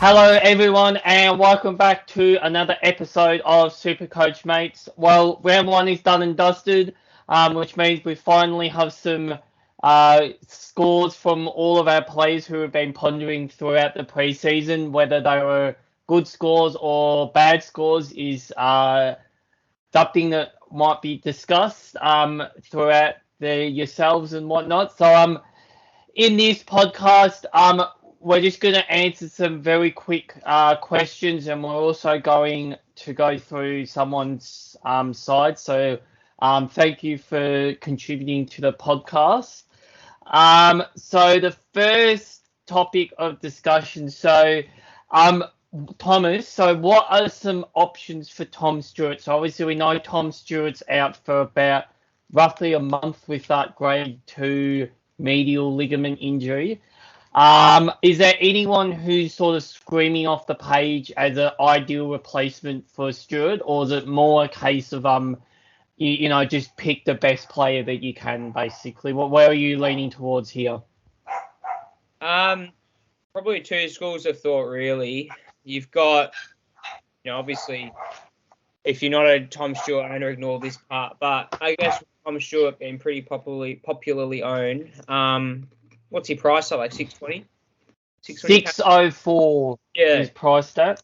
Hello everyone and welcome back to another episode of SuperCoach Mates. Well, round one is done and dusted, which means we finally have some scores from all of our players who have been pondering throughout the preseason. Whether they were good scores or bad scores is something that might be discussed throughout yourselves and whatnot. So in this podcast, we're just going to answer some very quick questions, and we're also going to go through someone's side. So thank you for contributing to the podcast. So the first topic of discussion. So Thomas, so what are some options for Tom Stewart? So obviously we know Tom Stewart's out for about roughly a month with that grade 2 medial ligament injury. Is there anyone who's sort of screaming off the page as an ideal replacement for Stewart, or is it more a case of just pick the best player that you can, basically? Where are you leaning towards here? Probably two schools of thought, really. You've got, obviously, if you're not a Tom Stewart owner, ignore this part. But I guess Tom Stewart being pretty popularly owned. What's he priced at, like 620? 604 is priced at.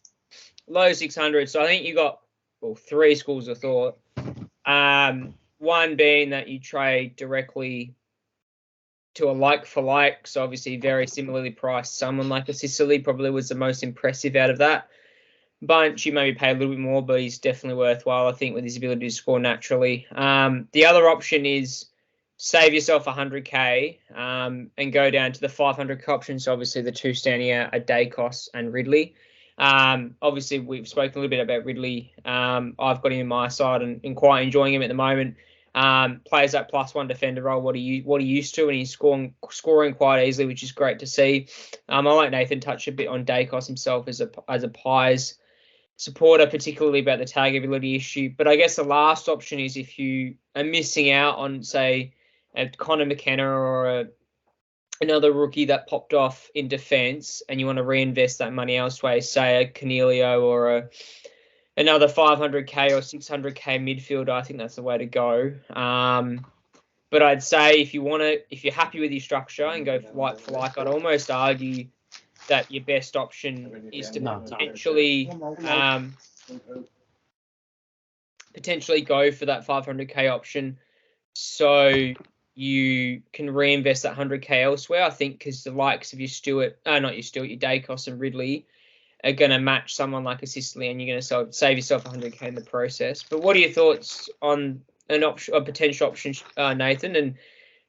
Low 600. So I think you got three schools of thought. One being that you trade directly to a like for like. So obviously very similarly priced. Someone like a Sicily probably was the most impressive out of that bunch. You maybe pay a little bit more, but he's definitely worthwhile, I think, with his ability to score naturally. The other option is save yourself 100k and go down to the 500k option. So obviously the two standing out are Dacos and Ridley. Obviously we've spoken a little bit about Ridley. I've got him in my side and quite enjoying him at the moment. Plays that +1 defender role, what he used to, and he's scoring quite easily, which is great to see. I like Nathan touch a bit on Dacos himself as a Pies supporter, particularly about the tag ability issue. But I guess the last option is if you are missing out on, say, a Connor McKenna or another rookie that popped off in defence, and you want to reinvest that money elsewhere, say a Cornelio or another 500k or 600k midfielder, I think that's the way to go. But I'd say if you're happy with your structure and go like for like, I'd almost argue that your best option is to potentially go for that 500k option, so you can reinvest that 100k elsewhere. I think because the likes of your Dacos and Ridley are going to match someone like a Sicily, and you're going to save yourself 100k in the process. But what are your thoughts on a potential option, Nathan? And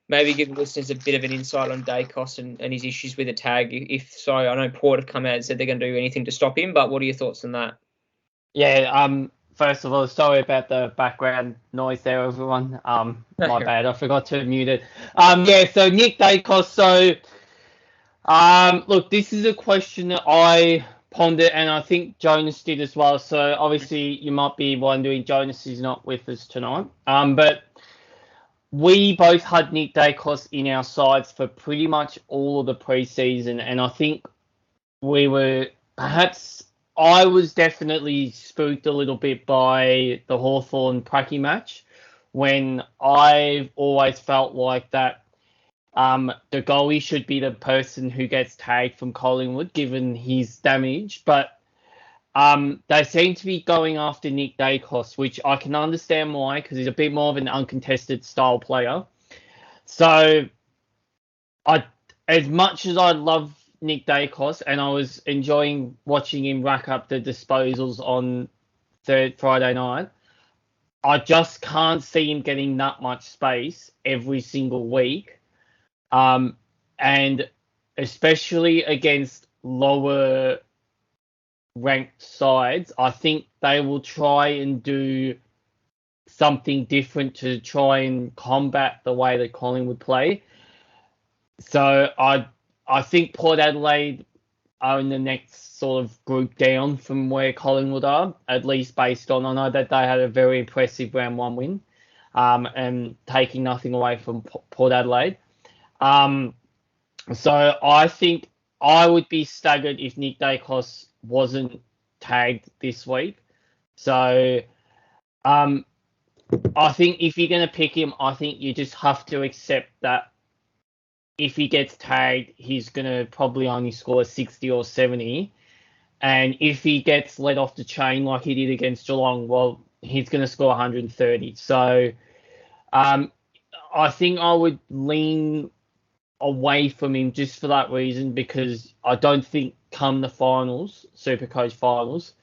maybe give the listeners a bit of an insight on Dacos and his issues with the tag. If so, I know Port have come out and said they're going to do anything to stop him, but what are your thoughts on that? Yeah, first of all, sorry about the background noise there, everyone. My bad, I forgot to mute it. So Nick Dacos. So, look, this is a question that I pondered, and I think Jonas did as well. So obviously, you might be wondering, Jonas is not with us tonight. But we both had Nick Dacos in our sides for pretty much all of the preseason, and I think I was definitely spooked a little bit by the Hawthorn Pracky match, when I've always felt like that the goalie should be the person who gets tagged from Collingwood, given his damage. But they seem to be going after Nick Dacos, which I can understand why, because he's a bit more of an uncontested style player. So as much as I love Nick Dacos, and I was enjoying watching him rack up the disposals on Friday night, I just can't see him getting that much space every single week. And especially against lower ranked sides, I think they will try and do something different to try and combat the way that Collingwood play. So I think Port Adelaide are in the next sort of group down from where Collingwood are, at least based on, I know that they had a very impressive round 1 win, and taking nothing away from Port Adelaide. So I think I would be staggered if Nick Dacos wasn't tagged this week. So I think if you're going to pick him, I think you just have to accept that if he gets tagged, he's going to probably only score 60 or 70. And if he gets let off the chain like he did against Geelong, well, he's going to score 130. So I think I would lean away from him just for that reason, because I don't think come the finals, SuperCoach finals,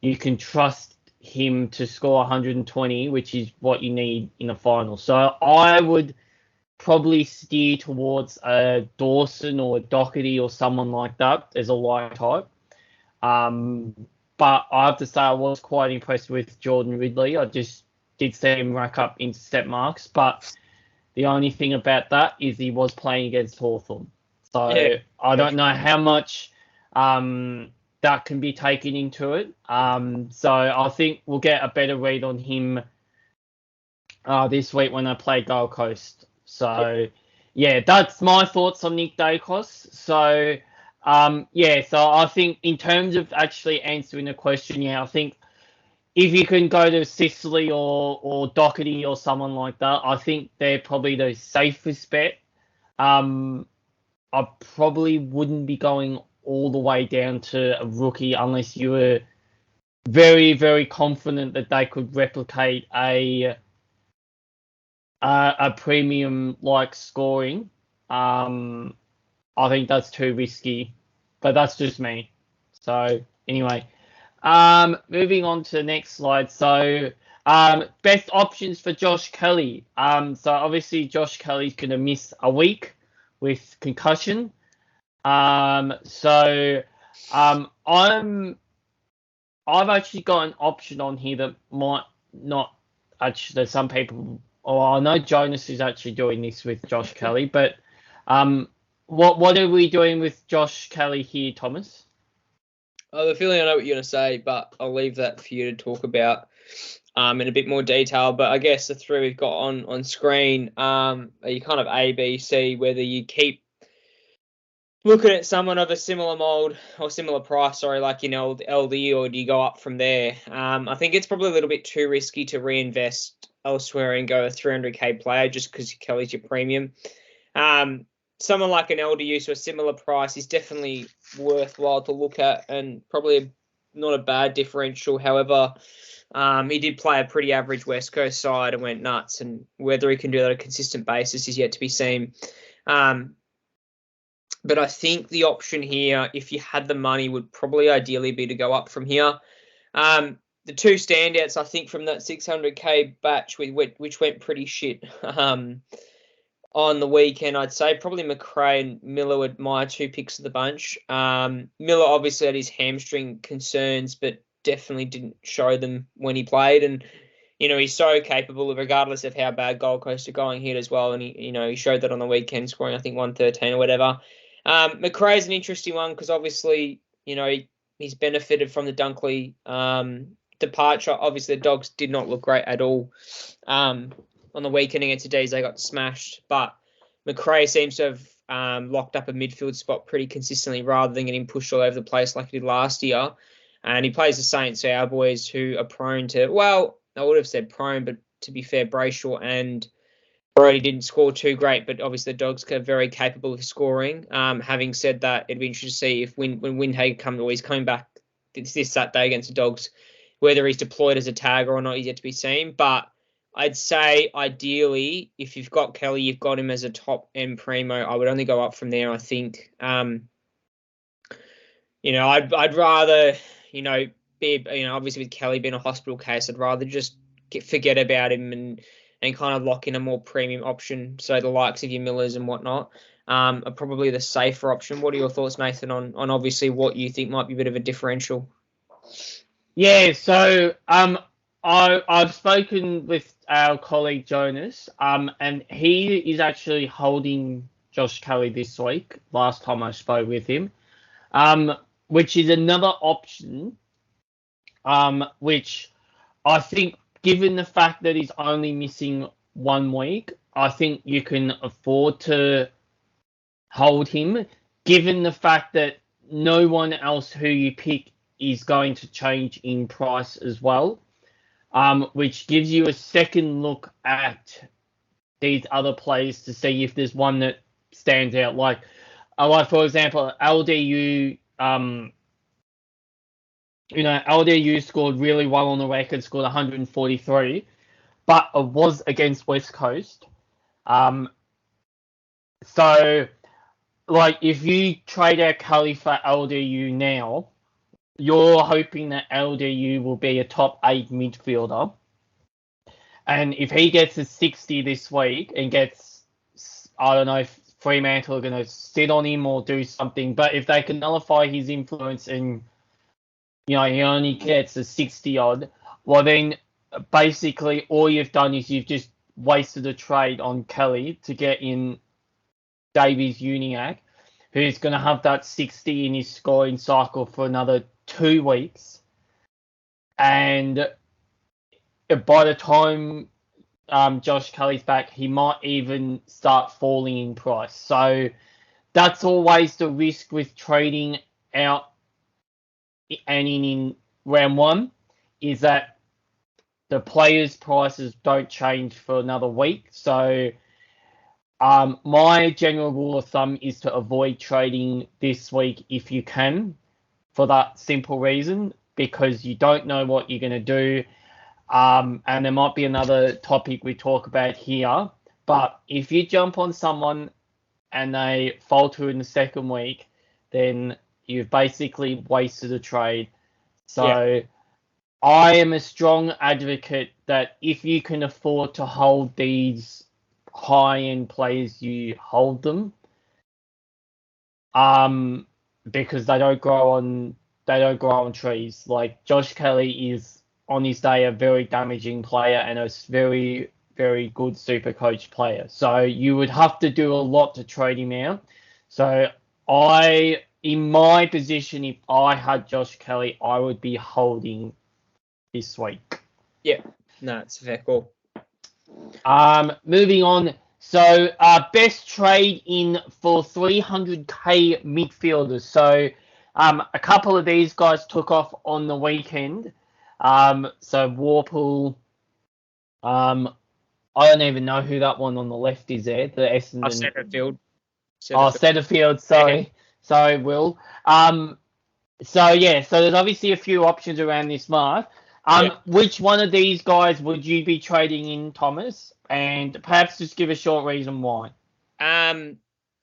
you can trust him to score 120, which is what you need in a final. So I would probably steer towards a Dawson or a Doherty or someone like that as a light type. But I have to say I was quite impressed with Jordan Ridley. I just did see him rack up intercept marks, but the only thing about that is he was playing against Hawthorn. So yeah, I don't know how much that can be taken into it. So I think we'll get a better read on him this week when I play Gold Coast. So yeah, that's my thoughts on Nick Dacos. So so I think in terms of actually answering the question, I think if you can go to Sicily or Doherty or someone like that, I think they're probably the safest bet. I probably wouldn't be going all the way down to a rookie unless you were very, very confident that they could replicate a premium like scoring. I think that's too risky, but that's just me. So anyway, moving on to the next slide. So best options for Josh Kelly. So obviously Josh Kelly's going to miss a week with concussion. I've actually got an option on here that might not actually, some people, I know Jonas is actually doing this with Josh Kelly, but what are we doing with Josh Kelly here, Thomas? I have a feeling I know what you're going to say, but I'll leave that for you to talk about in a bit more detail. But I guess the three we've got on screen are you kind of A, B, C, whether you keep looking at someone of a similar mold or similar price, like LD, or do you go up from there? I think it's probably a little bit too risky to reinvest elsewhere and go a 300k player just because Kelly's your premium. Someone like an LDU, so a similar price, is definitely worthwhile to look at and probably not a bad differential. However, he did play a pretty average West Coast side and went nuts, and whether he can do that on a consistent basis is yet to be seen. But I think the option here, if you had the money, would probably ideally be to go up from here. The two standouts, I think, from that 600k batch, which went pretty shit on the weekend, I'd say probably McRae and Miller were my two picks of the bunch. Miller obviously had his hamstring concerns, but definitely didn't show them when he played. And, he's so capable of, regardless of how bad Gold Coast are going, hit as well. And he showed that on the weekend, scoring, I think, 113 or whatever. McRae's an interesting one because obviously, he's benefited from the Dunkley departure. Obviously, the Dogs did not look great at all on the weekend against the D's. They got smashed, but McRae seems to have locked up a midfield spot pretty consistently rather than getting pushed all over the place like he did last year. And he plays the Saints, our boys, who are prone to, well, I would have said prone, but to be fair, Brayshaw and Brody didn't score too great, but obviously the Dogs are very capable of scoring. Having said that, it'd be interesting to see if when Windhager he's coming back this Saturday against the Dogs, whether he's deployed as a tagger or not is yet to be seen. But I'd say ideally, if you've got Kelly, you've got him as a top end primo. I would only go up from there, I think. I'd rather, be, obviously with Kelly being a hospital case, I'd rather just forget about him and kind of lock in a more premium option. So the likes of your Millers and whatnot are probably the safer option. What are your thoughts, Nathan, on obviously what you think might be a bit of a differential? Yeah, so I've spoken with our colleague Jonas, and he is actually holding Josh Kelly this week, last time I spoke with him, which is another option, which I think, given the fact that he's only missing 1 week, I think you can afford to hold him. given the fact that no one else who you pick is going to change in price as well, which gives you a second look at these other players to see if there's one that stands out. Like for example, LDU. LDU scored really well on the record, scored 143, but it was against West Coast. So, like, if you trade out Kelly for LDU now, you're hoping that LDU will be a top 8 midfielder. And if he gets a 60 this week and gets, I don't know if Fremantle are going to sit on him or do something, but if they can nullify his influence and, he only gets a 60 odd, well then basically all you've done is you've just wasted a trade on Kelly to get in Davies Uniacke, who's going to have that 60 in his scoring cycle for another 2 weeks. And by the time Josh Kelly's back, he might even start falling in price. So that's always the risk with trading out and in round 1, is that the players' prices don't change for another week. So my general rule of thumb is to avoid trading this week if you can, for that simple reason, because you don't know what you're going to do. And there might be another topic we talk about here, but if you jump on someone and they falter in the second week, then you've basically wasted a trade. So I am a strong advocate that if you can afford to hold these high-end players, you hold them. Because they don't grow on trees. Like, Josh Kelly is on his day a very damaging player and a very, very good SuperCoach player. So you would have to do a lot to trade him out. So in my position, if I had Josh Kelly, I would be holding this week. Yeah, no, it's a fair call. Moving on. So best trade in for 300k midfielders. So a couple of these guys took off on the weekend. So Warpool, I don't even know who that one on the left is there. The Essendon. Setterfield. Setterfield, sorry. Sorry, Will. So there's obviously a few options around this mark. Which one of these guys would you be trading in, Thomas? And perhaps just give a short reason why.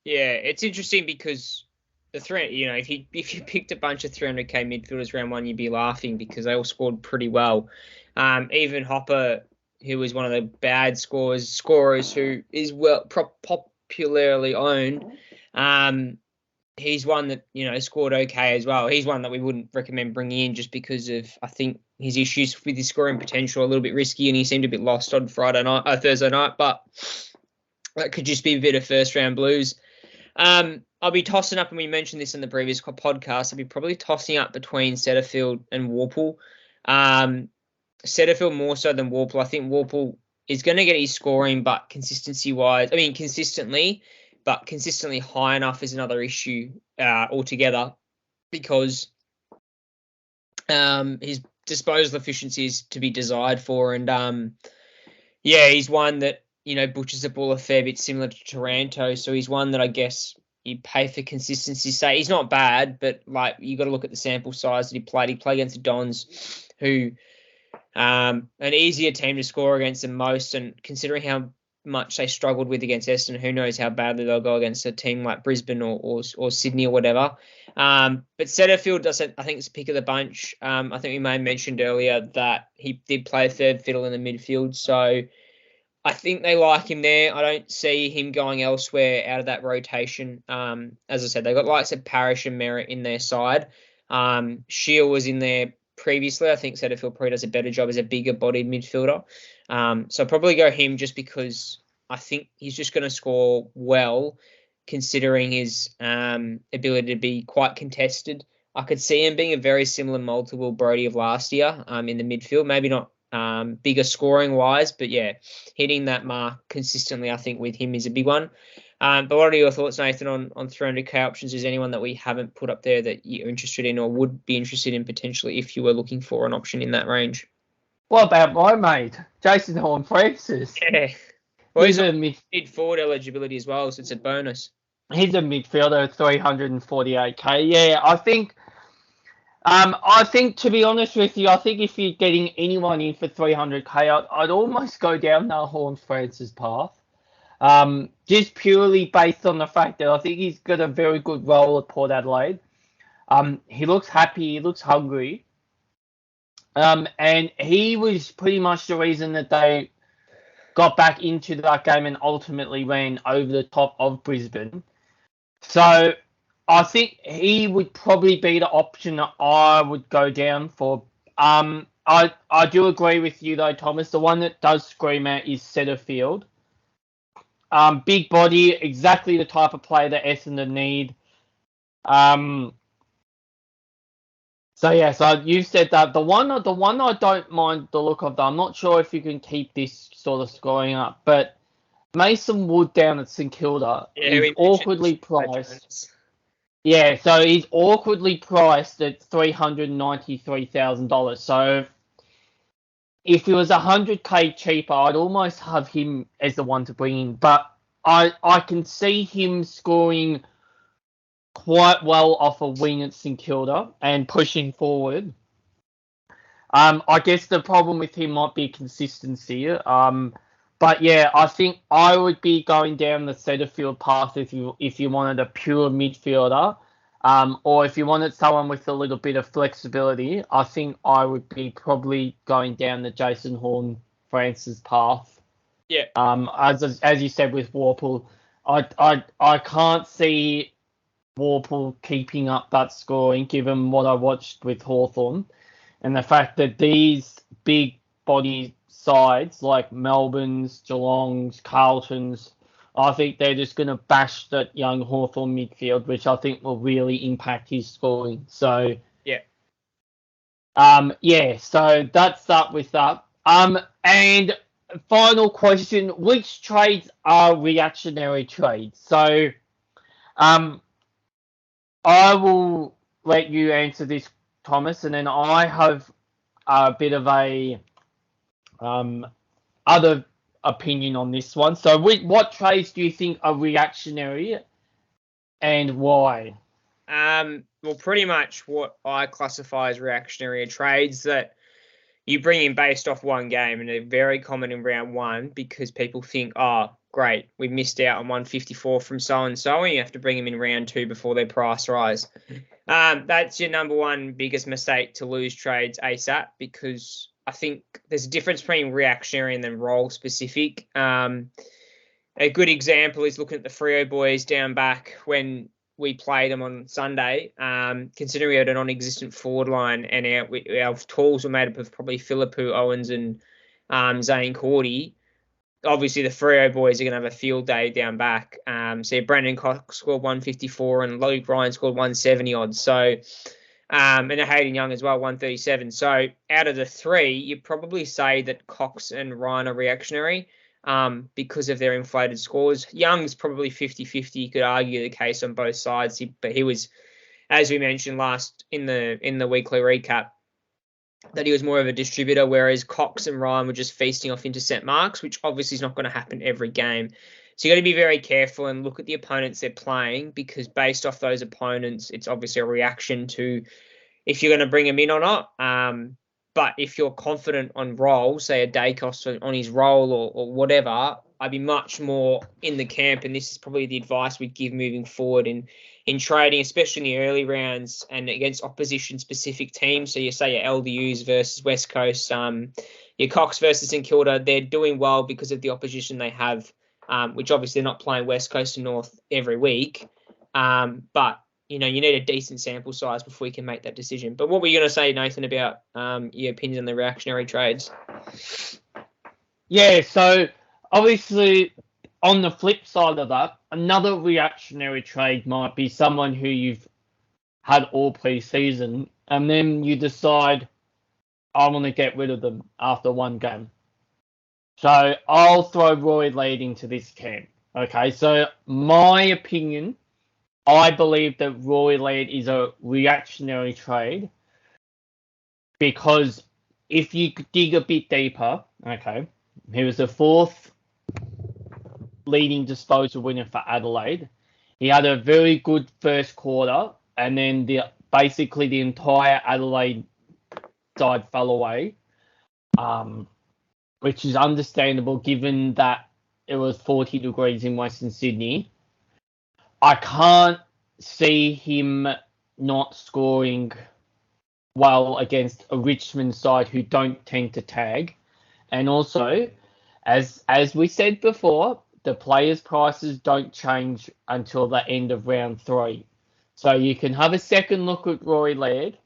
It's interesting because if you picked a bunch of 300k midfielders round 1, you'd be laughing because they all scored pretty well. Even Hopper, who was one of the bad scorers who is popularly owned, he's one that, scored okay as well. He's one that we wouldn't recommend bringing in just because of, I think, his issues with his scoring potential, a little bit risky, and he seemed a bit lost on Thursday night, but that could just be a bit of first round blues. I'll be tossing up, and we mentioned this in the previous podcast, I'll be probably tossing up between Setterfield and Warple. Setterfield more so than Warple. I think Warple is going to get his scoring, but consistently high enough is another issue altogether, because his disposal efficiency is to be desired for, and he's one that butchers the ball a fair bit, similar to Taranto. So he's one that I guess you pay for consistency's sake. He's not bad, but like you got to look at the sample size that he played. He played against the Dons, who an easier team to score against than most, and considering how much they struggled with against Essendon, who knows how badly they'll go against a team like Brisbane or Sydney or whatever. But Setterfield I think, is pick of the bunch. I think we may have mentioned earlier that he did play third fiddle in the midfield, so I think they like him there. I don't see him going elsewhere out of that rotation. As I said, they've got likes of Parrish and Merritt in their side. Shield was in there previously. I think Setterfield probably does a better job as a bigger bodied midfielder. So I'll probably go him just because I think he's just going to score well, considering his ability to be quite contested. I could see him being a very similar multiple Brody of last year in the midfield. Maybe not bigger scoring wise, but hitting that mark consistently, I think, with him is a big one. But what are your thoughts, Nathan, on 300k options? Is anyone that we haven't put up there that you're interested in or would be interested in potentially if you were looking for an option in that range? What about my mate, Jason Horn-Francis? Yeah. Well, he's a mid-forward eligibility as well, so it's a bonus. He's a midfielder, 348k. Yeah, I think to be honest with you, I think if you're getting anyone in for 300k, I'd almost go down that Horn-Francis path. Just purely based on the fact that I think he's got a very good role at Port Adelaide. He looks happy, he looks hungry. And he was pretty much the reason that they got back into that game and ultimately ran over the top of Brisbane. So I think he would probably be the option that I would go down for. I do agree with you though, Thomas. The one that does scream out is Setterfield. Big body, exactly the type of player that Essendon need. So you said that the one I don't mind the look of, though, I'm not sure if you can keep this sort of scoring up, but Mason Wood down at St Kilda is awkwardly priced. Yeah, so he's awkwardly priced at $393,000. So if he was 100k cheaper, I'd almost have him as the one to bring in. But I can see him scoring quite well off a wing at St Kilda and pushing forward. I guess the problem with him might be consistency. But yeah, I think I would be going down the Setterfield path if you wanted a pure midfielder, or if you wanted someone with a little bit of flexibility. I think I would be probably going down the Jason Horn-Francis path. Yeah. As you said with Warple, I can't see Warple keeping up that scoring given what I watched with Hawthorn and the fact that these big body sides like Melbourne's, Geelong's, Carlton's, I think they're just going to bash that young Hawthorn midfield, which I think will really impact his scoring. So so that's that with that. And final question, which trades are reactionary trades? So I will let you answer this, Thomas, and then I have a bit of a other opinion on this one. So what trades do you think are reactionary and why? Well, pretty much what I classify as reactionary are trades that you bring in based off one game, and they're very common in round one because people think, oh, great, we missed out on 154 from so-and-so, and you have to bring them in round two before their price rise. That's your number one biggest mistake to lose trades ASAP, because I think there's a difference between reactionary and then role specific. A good example is looking at the Freo boys down back when we played them on Sunday, considering we had a non-existent forward line and our tools were made up of probably Philippou, Owens and Zane Cordy. Obviously, the Freo boys are going to have a field day down back. So Brandon Cox scored 154 and Luke Ryan scored 170 odds. So, and Hayden Young as well, 137. So out of the three, you'd probably say that Cox and Ryan are reactionary because of their inflated scores. Young's probably 50-50. You could argue the case on both sides, but he was, as we mentioned last in the weekly recap, that he was more of a distributor, whereas Cox and Ryan were just feasting off intercept marks, which obviously is not going to happen every game. So you got to be very careful and look at the opponents they're playing, because based off those opponents, it's obviously a reaction to if you're going to bring them in or not. But if you're confident on roll, say a Dacos on his roll or whatever, I'd be much more in the camp, and this is probably the advice we'd give moving forward in trading, especially in the early rounds and against opposition-specific teams. So you say your LDUs versus West Coast, your Cox versus St Kilda, they're doing well because of the opposition they have, which obviously they're not playing West Coast and North every week. But you need a decent sample size before you can make that decision. But what were you going to say, Nathan, about your opinion on the reactionary trades? Yeah, so obviously on the flip side of that, another reactionary trade might be someone who you've had all pre-season, and then you decide, I want to get rid of them after one game. So I'll throw Roy Lead into this camp. Okay, so my opinion, I believe that Roy Laird is a reactionary trade because if you dig a bit deeper, okay, he was the fourth leading disposal winner for Adelaide. He had a very good first quarter, and then basically the entire Adelaide side fell away, which is understandable given that it was 40 degrees in Western Sydney. I can't see him not scoring well against a Richmond side who don't tend to tag. And also, as we said before, the players' prices don't change until the end of round 3. So you can have a second look at Rory Laird,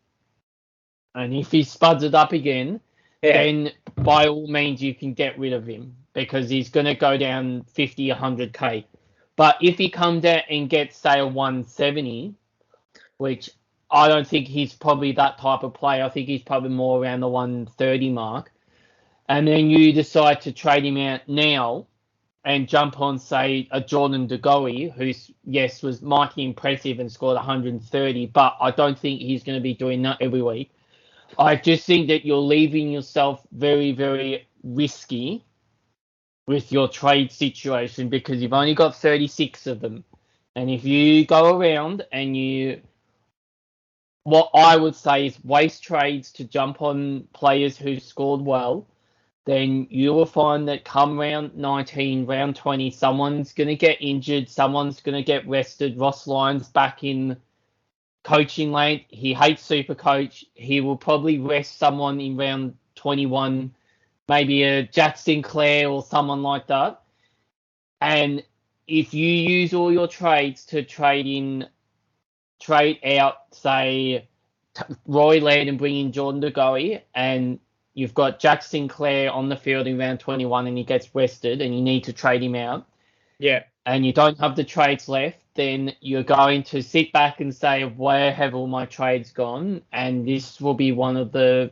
and if he spuds it up again, then by all means you can get rid of him because he's going to go down 50, 100k. But if he comes out and gets, say, a 170, which I don't think he's probably that type of player. I think he's probably more around the 130 mark. And then you decide to trade him out now and jump on, say, a Jordan De Goey, who's, yes, was mighty impressive and scored 130, but I don't think he's going to be doing that every week. I just think that you're leaving yourself very, very risky with your trade situation because you've only got 36 of them. And if you go around and what I would say is waste trades to jump on players who scored well, then you will find that come round 19, round 20, someone's going to get injured, someone's going to get rested. Ross Lyon's back in coaching late. He hates SuperCoach. He will probably rest someone in round 21, maybe a Jack Sinclair or someone like that. And if you use all your trades to trade out, say, Roy Laird and bring in Jordan De Goey, and you've got Jack Sinclair on the field in round 21 and he gets rested and you need to trade him out. Yeah. And you don't have the trades left, then you're going to sit back and say, where have all my trades gone? And this will be one of the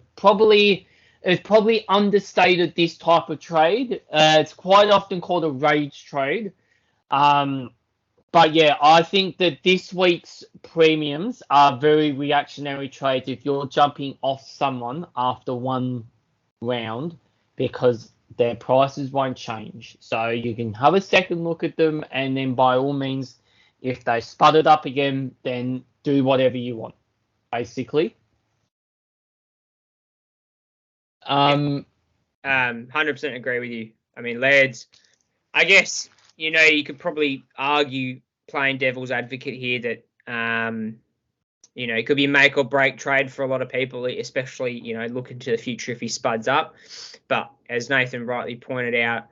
it's probably understated, this type of trade. It's quite often called a rage trade. But yeah, I think that this week's premiums are very reactionary trades if you're jumping off someone after one round because their prices won't change. So you can have a second look at them, and then by all means, if they spud it up again, then do whatever you want, basically. 100% agree with you. I mean, Laird's, I guess, you could probably argue playing devil's advocate here that, it could be make or break trade for a lot of people, especially, looking to the future if he spuds up. But as Nathan rightly pointed out,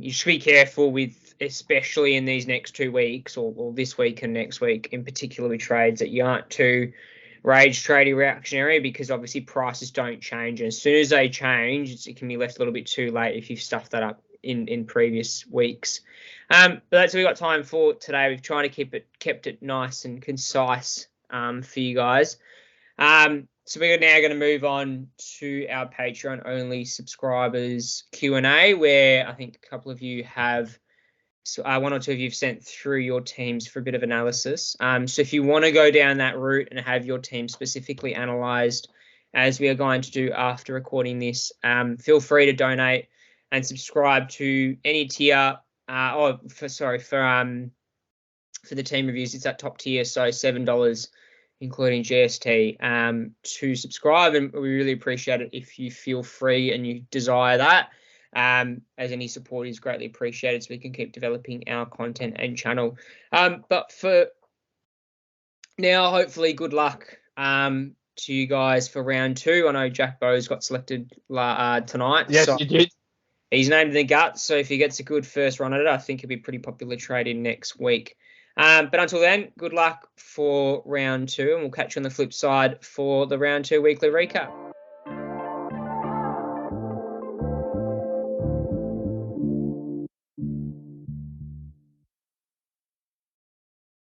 you should be careful with, especially in these next 2 weeks or this week and next week in particular with trades, that you aren't too rage trading reactionary because obviously prices don't change. And as soon as they change, it can be left a little bit too late if you've stuffed that up in previous weeks. But that's what we've got time for today. We've tried to kept it nice and concise for you guys. So we're now going to move on to our Patreon only subscribers Q&A, where I think a couple of you have, one or two of you have sent through your teams for a bit of analysis. So if you want to go down that route and have your team specifically analysed, as we are going to do after recording this, feel free to donate and subscribe to any tier. For the team reviews, it's that top tier, so $7, including GST, to subscribe, and we really appreciate it if you feel free and you desire that. As any support is greatly appreciated, so we can keep developing our content and channel. But for now, hopefully, good luck to you guys for round 2. I know Jack Bowes got selected tonight. Yes, so you did. He's named in the gut, so if he gets a good first run at it, I think he'll be pretty popular trading next week. But until then, good luck for round 2, and we'll catch you on the flip side for the round 2 weekly recap.